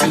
Hi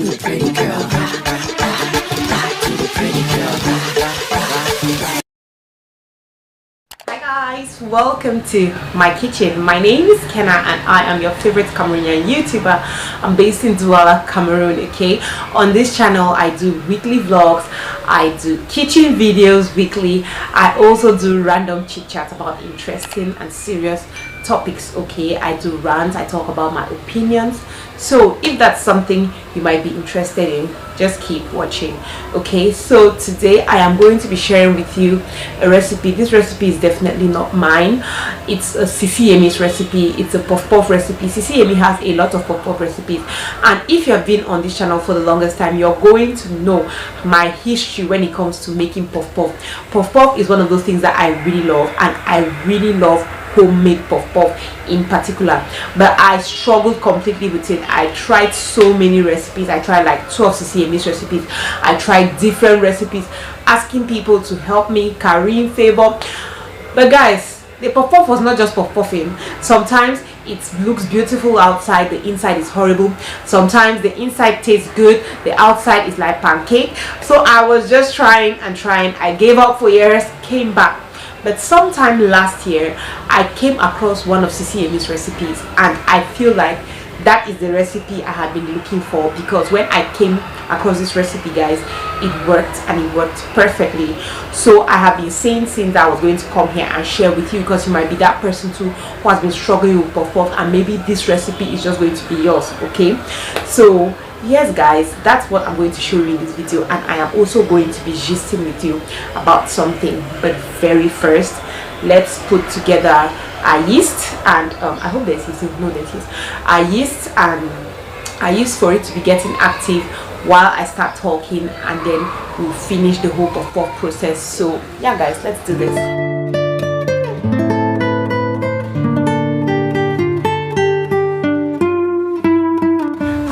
guys, welcome to my kitchen. My name is Kenna and I am your favorite Cameroonian YouTuber. I'm based in Douala Cameroon. Okay, on this channel I do weekly vlogs, I do kitchen videos weekly, I also do random chit chat about interesting and serious topics. Okay, I do rants, I talk about my opinions. So if that's something you might be interested in, just keep watching. Okay, so today I am going to be sharing with you a recipe. This recipe is definitely not mine. It's a Sisi Yemi's recipe. It's a puff puff recipe. Sisi Yemi has a lot of puff puff recipes, and if you have been on this channel for the longest time, you're going to know my history when it comes to making puff puff. Puff puff is one of those things that I really love, and I really love homemade puff puff in particular, but I struggled completely with it. I tried so many recipes. I tried like 12 Sisi Yemi's recipes. I tried different recipes, asking people to help me, carrying favor. But guys, the puff puff was not just puff puffing. Sometimes it looks beautiful outside, the inside is horrible. Sometimes the inside tastes good, the outside is like pancake. So I was just trying and trying. I gave up for years, came back. But sometime last year I came across one of Sisi Yemi's recipes, and I feel like that is the recipe I had been looking for, because when I came across this recipe, guys, it worked, and it worked perfectly. So I have been saying since I was going to come here and share with you, because you might be that person too who has been struggling with puff puff, and maybe this recipe is just going to be yours. Okay, so yes guys, that's what I'm going to show you in this video, and I am also going to be gisting with you about something. But very first, let's put together our yeast, and I hope there's yeast. No, there's yeast. Our yeast, and I use for it to be getting active while I start talking, and then we'll finish the whole puff puff process. So yeah guys, let's do this.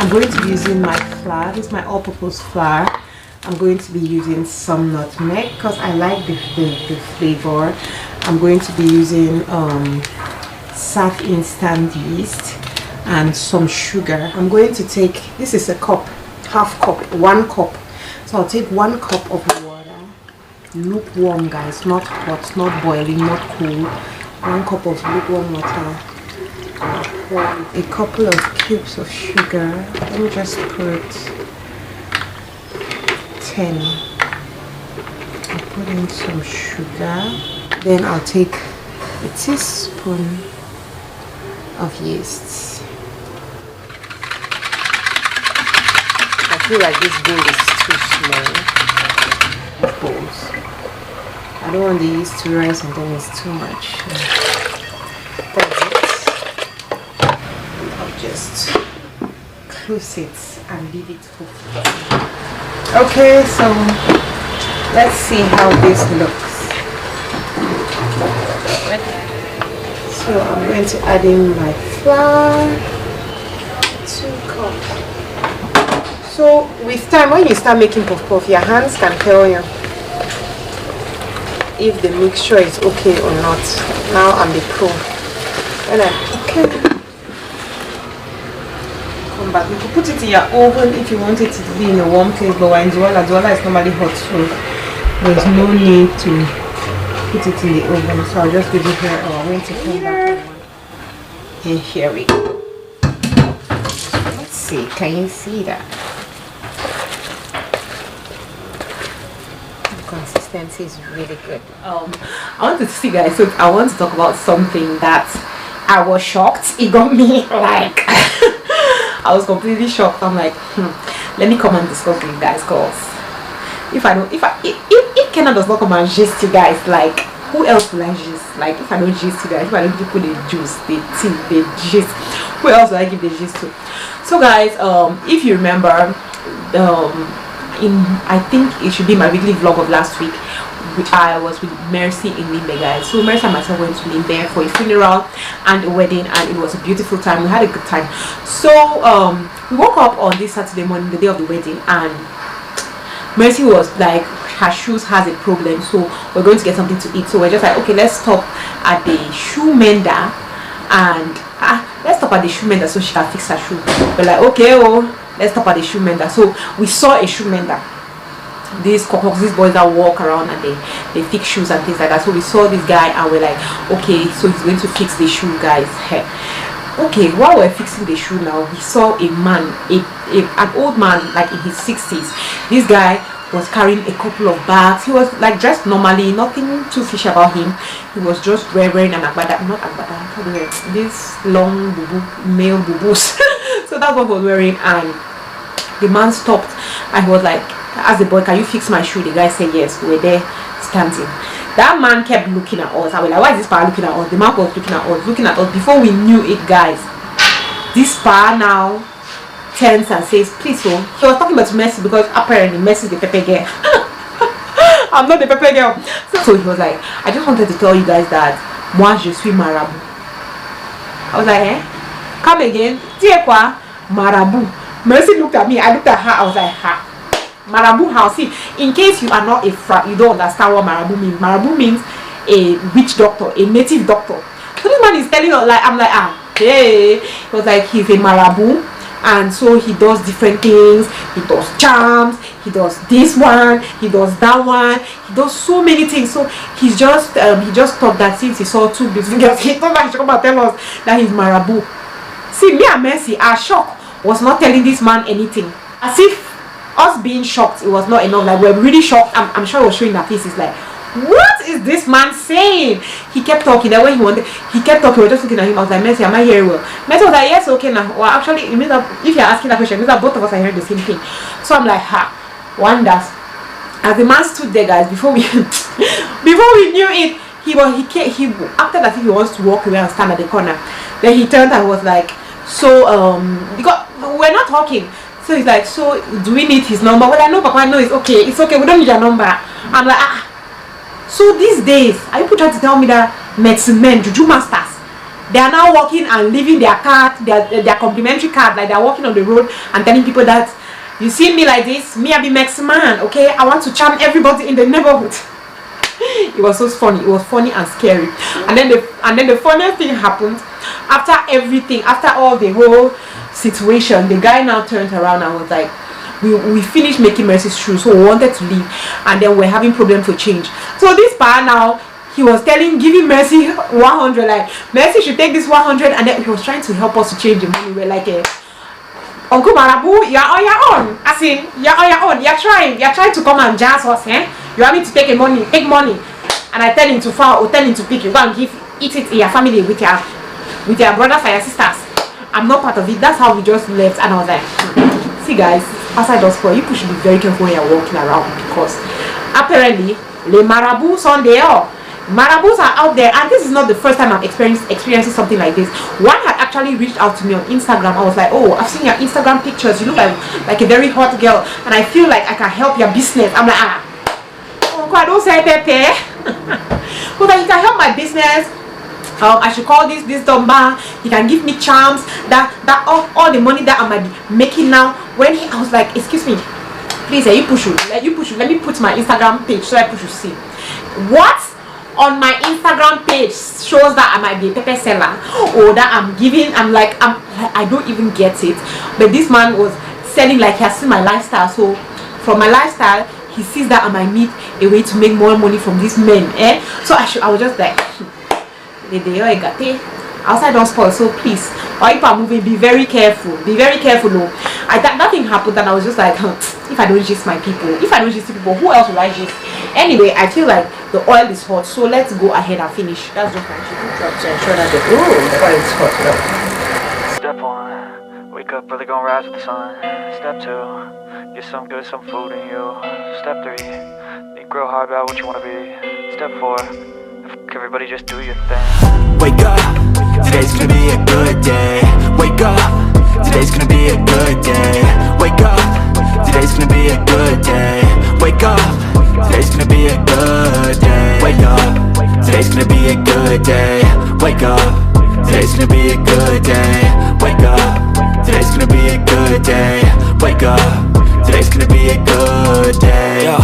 I'm going to be using my flour. This is my all-purpose flour. I'm going to be using some nutmeg because I like the flavor. I'm going to be using Saf instant yeast and some sugar. I'm going to take, this is a cup, half cup, 1 cup. So I'll take 1 cup of water, lukewarm guys, not hot, not boiling, not cool. 1 cup of lukewarm water. A couple of cubes of sugar. Let me just put 10. I'll put in some sugar. Then I'll take a teaspoon of yeast. I feel like this bowl is too small. Bowls. I don't want the yeast to rise and then it's too much. Just close it and leave it cook. Okay, so let's see how this looks. So I'm going to add in my flour, 2 cups. So with time, when you start making puff puff, your hands can tell you if the mixture is okay or not. Now I'm the pro. And okay. But you could put it in your oven if you want it to be in a warm place, but we're in Douala. Douala is normally hot, so there's no need to put it in the oven. So I'll just leave it here. I'm going to come back. And here we go. Let's see, can you see that? The consistency is really good. I wanted to see guys, so I want to talk about something that I was shocked. It got me like I was completely shocked. I'm like, let me come and discuss with you guys, cause if Kenna does not come and gist you guys, like who else will I gist? Like if I don't gist you guys, if I don't give people the juice, the tea, the gist, who else will I give the gist to? So guys, if you remember, I think it should be my weekly vlog of last week, I was with Mercy in Limbe, guys. So Mercy and myself went to Limbe for a funeral and a wedding, and it was a beautiful time. We had a good time. So we woke up on this Saturday morning, the day of the wedding, and Mercy was like, her shoes has a problem, so we're going to get something to eat. So we're just like, okay, let's stop at the shoe mender, and let's stop at the shoe mender so she can fix her shoe. We're like, okay, oh, let's stop at the shoe mender. So we saw a shoe mender. These boys that walk around and they fix shoes and things like that. So we saw this guy and we're like, okay, so he's going to fix the shoe, guys. Okay, while we're fixing the shoe now, we saw a man, an old man, like in his 60s. This guy was carrying a couple of bags. He was like dressed normally, nothing too fishy about him. He was just wearing an agbada, not agbada, this long bubu, male bubus. So that's what he was wearing. And the man stopped and he was like, asked the boy, can you fix my shoe? The guy said yes. We were there standing. That man kept looking at us. I was like, why is this pa looking at us? The man was looking at us. Before we knew it, guys, this pa now turns and says, please. So he was talking about Mercy because apparently Mercy is the pepper girl. I'm not the pepper girl. So he was like, I just wanted to tell you guys that moi je suis marabout. I was like, come again. Tiens quoi? Marabout. Mercy looked at me. I looked at her. I was like, ha. Marabout house. See, in case you are not you don't understand what marabout means. Marabout means a witch doctor, a native doctor. So this man is telling us, like, I'm like, hey. He was like, he's a marabout, and so he does different things. He does charms, he does this one, he does that one, he does so many things. So he just thought that since he saw two beautiful girls, he thought that he should come and tell us that he's marabout. See, me and Mercy, our shock was not telling this man anything. As if us being shocked, it was not enough. Like, we're really shocked. I'm sure we're showing that face. It's like, what is this man saying? He kept talking. That when he kept talking, we were just looking at him. I was like, Mercy, am I hearing well? Mercy was like, yes, okay now. Well, actually, it means that if you're asking that question, it means that both of us are hearing the same thing. So I'm like, wonders. As the man stood there, guys, before we knew it, he acted as if he wants to walk away and stand at the corner. Then he turned and was like, so because we're not talking. So he's like, so do we need his number? Well, I know, Papa, no, it's okay, we don't need your number. I'm like, so these days, are you trying to tell me that medicine men, juju masters, they are now walking and leaving their card, their complimentary card, like they're walking on the road and telling people that, you see me like this, me I be medicine man, okay, I want to charm everybody in the neighborhood. It was so funny. It was funny and scary. And then the funniest thing happened. After everything, after all the whole situation, the guy now turned around and was like, we finished making Mercy's shoes, so we wanted to leave, and then we're having problems for change. So this part now, he was giving Mercy 100, like Mercy should take this 100, and then he was trying to help us to change the money. We're like, Uncle Marabout, you're on your own. As in, you're on your own. You're trying to come and jazz us, You want me to take money, and I tell him to file or tell him to pick. You go and eat it in your family with your brothers and your sisters. I'm not part of it. That's how we just left. And I was like, see guys, outside us, you should be very careful when you're walking around, because apparently les marabouts on there. Marabouts are out there, and this is not the first time I'm experiencing something like this. One had actually reached out to me on Instagram. I was like, oh, I've seen your Instagram pictures, you look like a very hot girl, and I feel like I can help your business. I'm like, oh God, don't say Pepe. But like, you can help my business. I should call this number. He can give me charms. That all the money that I might be making now. I was like, excuse me, please, you push. Let me put my Instagram page so people should see. What on my Instagram page shows that I might be a pepper seller, or that I don't even get it. But this man was selling like he has seen my lifestyle. So from my lifestyle, he sees that I might need a way to make more money from these men. So I was just like, outside don't spoil. So please, while you are moving, be very careful. No, that thing happened, and I was just like, if I don't gist my people, who else will I gist? Anyway, I feel like the oil is hot, so let's go ahead and finish. That's just my chicken chop to ensure that the oil is hot. Step 1, wake up early, gonna rise with the sun. Step 2, get some food in you. Step 3, think real hard about what you wanna be. Step 4, everybody just do your thing. Wake up, today's gonna be a good day. Wake up, today's gonna be a good day. Wake up, today's gonna be a good day. Wake up, today's gonna be a good day. Wake up, today's gonna be a good day. Wake up, today's gonna be a good day. Wake up, today's gonna be a good day. Wake up, today's gonna be a good day. Yo,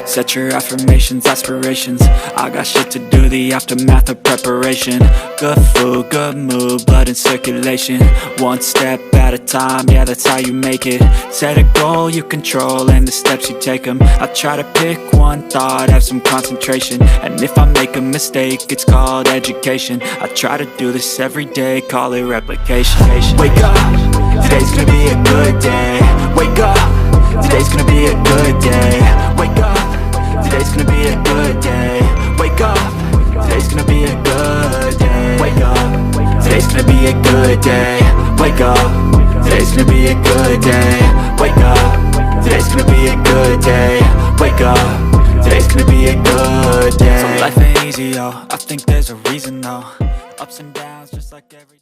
Set your affirmations, aspirations. I got shit to do, the aftermath of preparation. Good food, good mood, blood in circulation. One step at a time, yeah, that's how you make it. Set a goal you control and the steps you take them. I try to pick one thought, have some concentration. And if I make a mistake, it's called education. I try to do this every day, call it replication. Wake up, today's gonna be a good day. Wake up, today's gonna be a good day. Wake up, today's gonna be a good day. Wake up, today's gonna be a good day. Wake up, today's gonna be a good day. Wake up, today's gonna be a good day. Wake up, today's gonna be a good day. Wake up, today's gonna be a good day. So life ain't easy, yo, I think there's a reason though. Ups and downs just like every